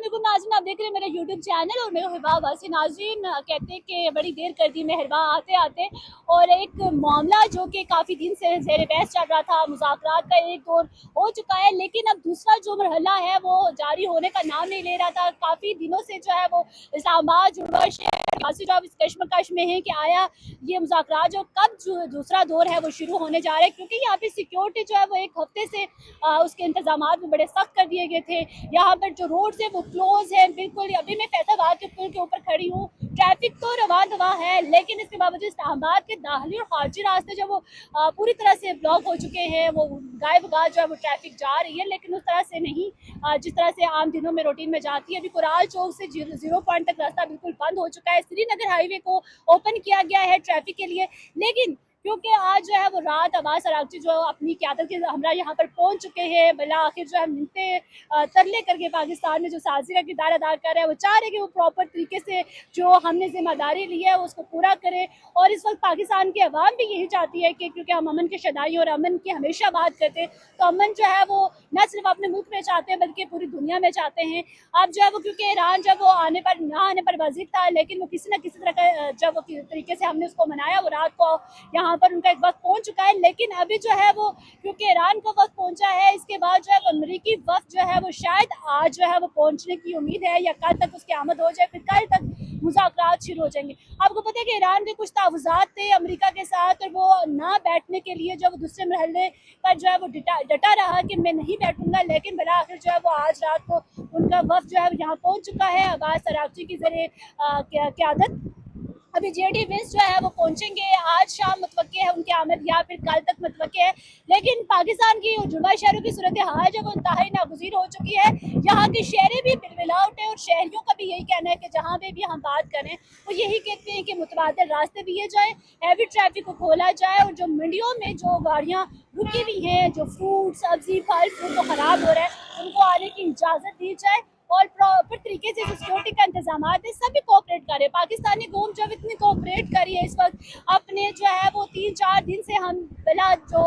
अस्सलाम नाज़रीन, आप देख रहे हैं मेरा यूट्यूब चैनल और मेरा हिबा वासी नाज़रीन कहते हैं कि बड़ी देर कर दी मेहरबा आते आते। और एक मामला जो कि काफ़ी दिन से ज़ेर बहस चल रहा था, मुज़ाकरात का एक दौर हो चुका है, लेकिन अब दूसरा जो मरहला है वो जारी होने का नाम नहीं ले रहा था। काफ़ी दिनों से जो है वो इस्लामाबाद जुड़वा शहर वासी जो इस कश्मकश में है कि आया ये मुज़ाकरात जो कब जो दूसरा दौर है वो शुरू होने जा रहा है, क्योंकि यहाँ पे सिक्योरिटी जो है वो एक हफ्ते से उसके इंतजाम भी बड़े सख्त कर दिए गए थे। यहाँ पर जो रोड है वो क्लोज है बिल्कुल। अभी मैं फैसलाबाद के पुल के ऊपर खड़ी हूँ, ट्रैफिक तो रवा दवा है, लेकिन इसके बावजूद इस्लामाबाद के दाखिली और खारजी रास्ते जो वो पूरी तरह से ब्लॉक हो चुके हैं। वो गाय बगाह जो है वो ट्रैफिक जा रही है, लेकिन उस तरह से नहीं जिस तरह से आम दिनों में रूटीन में जाती है। अभी कुराल चौक से 0 पॉइंट तक रास्ता बिल्कुल बंद हो चुका है। श्रीनगर हाईवे को ओपन किया गया है ट्रैफिक के लिए, लेकिन क्योंकि आज जो है वो रात अब्बास अरागची जो अपनी क़यादत के हमरा यहाँ पर पहुँच चुके हैं। बिला आखिर जो है मिलते तरले करके पाकिस्तान में जो साजी का किरदार अदा कर रहा है, वो चाह रहे कि वो प्रॉपर तरीके से जो हमने जिम्मेदारी ली है उसको पूरा करें। और इस वक्त पाकिस्तान की अवाम भी यही चाहती है कि क्योंकि हम अमन के शदाई और अमन की हमेशा बात करते हैं, तो अमन जो है वो न सिर्फ अपने मुल्क में चाहते हैं बल्कि पूरी दुनिया में चाहते हैं। अब जो है वो क्योंकि ईरान जब वो आने पर ना आने पर वाजिब था, लेकिन वो किसी न किसी तरह का जब तरीके से हमने उसको मनाया, वो रात को यहाँ पर उनका एक वक्त पहुंच चुका है। लेकिन अभी जो है वो क्योंकि ईरान का वक्त पहुंचा है, इसके बाद जो है वो अमरीकी वक्त जो है वो शायद आज जो है वो पहुंचने की उम्मीद है, या कल तक उसकी आमद हो जाए, फिर कल तक मुज़ाकरात शुरू हो जाएंगे। आपको पता है कि ईरान के कुछ तहफ़्फ़ुज़ात थे अमेरिका के साथ, और वो ना बैठने के लिए जो वो दूसरे मरहले पर जो है वो डटा रहा कि मैं नहीं बैठूंगा, लेकिन बिला आखिर जो है वो आज रात को उनका वक्त जो है यहाँ पहुँच चुका है अब्बास अरागची की ज़रिए क़यादत। अभी जेडी वेंस जो है वो पहुंचेंगे, आज शाम मुतवक्के है उनकी आमद, या फिर कल तक मुतवक्के है। लेकिन पाकिस्तान की जुड़वा शहरों की सूरत हाल जो वो इंतहाई नागुज़ीर हो चुकी है। यहाँ के शहरी भी बिलबिला उठे, और शहरियों का भी यही कहना है कि जहाँ पे भी हम बात करें वो यही कहते हैं कि मुतबादिल रास्ते दिए जाए, हैवी ट्रैफिक को खोला जाए, और जो मंडियों में जो गाड़ियाँ रुकी हुई हैं, जो फ्रूट सब्जी फल फ्रूट तो ख़राब हो रहा है, उनको आने की इजाज़त दी जाए। और प्रॉपर तरीके से जो सिक्योरिटी का इंतजाम है सभी कोऑपरेट कर रहे हैं। पाकिस्तानी कौम जब इतनी कोऑपरेट कर रही है इस वक्त, अपने जो है वो 3-4 दिन से हम बिला जो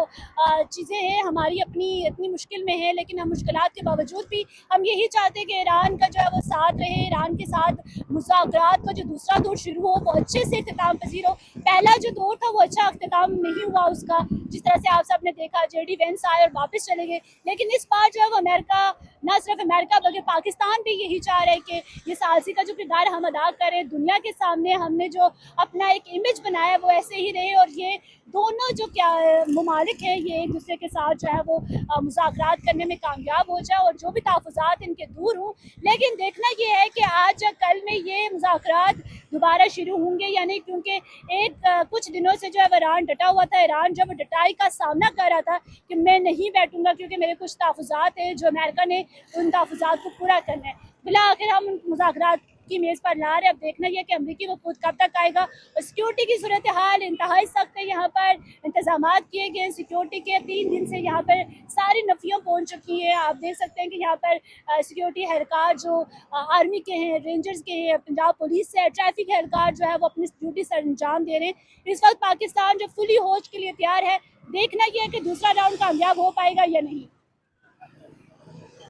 चीज़ें हैं हमारी अपनी इतनी मुश्किल में है, लेकिन हम मुश्किलात के बावजूद भी हम यही चाहते हैं कि ईरान का जो है वो साथ रहे, ईरान के साथ मुज़ाकरात का जो दूसरा दौर शुरू हो वो अच्छे से इख्तिताम पजीर हो। पहला जो दौर था वो अच्छा इख्तिताम नहीं हुआ उसका, जिस तरह से आप सब ने देखा जेडी वेंस आए और वापस चले गए। लेकिन इस बार जो है वो अमेरिका, न सिर्फ अमेरिका बल्कि पाकिस्तान भी यही चाह रहे हैं कि ये सालसी का जो किरदार हम अदा करें दुनिया के सामने, हमने जो अपना एक इमेज बनाया वो ऐसे ही रहे, और ये दोनों जो क्या ममालिक हैं ये एक दूसरे के साथ जो है वो मुज़ाकरात करने में कामयाब हो जाए, और जो भी तहफ़्फ़ुज़ात इनके दूर हों। लेकिन देखना ये है कि आज या कल में ये मुज़ाकरात दोबारा शुरू होंगे या नहीं, क्योंकि एक कुछ दिनों से जो है ईरान डटा हुआ था। ईरान जब डटाई का सामना कर रहा था कि मैं नहीं बैठूंगा क्योंकि मेरे कुछ तहफ़्फ़ुज़ात हैं जो अमेरिका ने उन तहफ़्फ़ुज़ात को पूरा करना है। बिला आखिर हम उन मुज़ाकरात की मेज़ पर ला रहे हैं। अब देखना यह कि अमरीकी वफ़ूद कब तक आएगा। और सिक्योरिटी की सूरत हाल इंतहाई सख्त है, यहाँ पर इंतज़ामात किए गए सिक्योरिटी के। 3 दिन से यहाँ पर सारी नफियाँ पहुँच चुकी हैं। आप देख सकते हैं कि यहाँ पर सिक्योरिटी एहलकार जो आर्मी के हैं, रेंजर्स के हैं, पंजाब पुलिस से ट्रैफिक एहलकार जो है वो अपनी ड्यूटी सर अंजाम दे रहे हैं। इस वक्त पाकिस्तान जो फुली होश के लिए तैयार है। देखना यह है कि दूसरा राउंड कामयाब हो पाएगा या नहीं।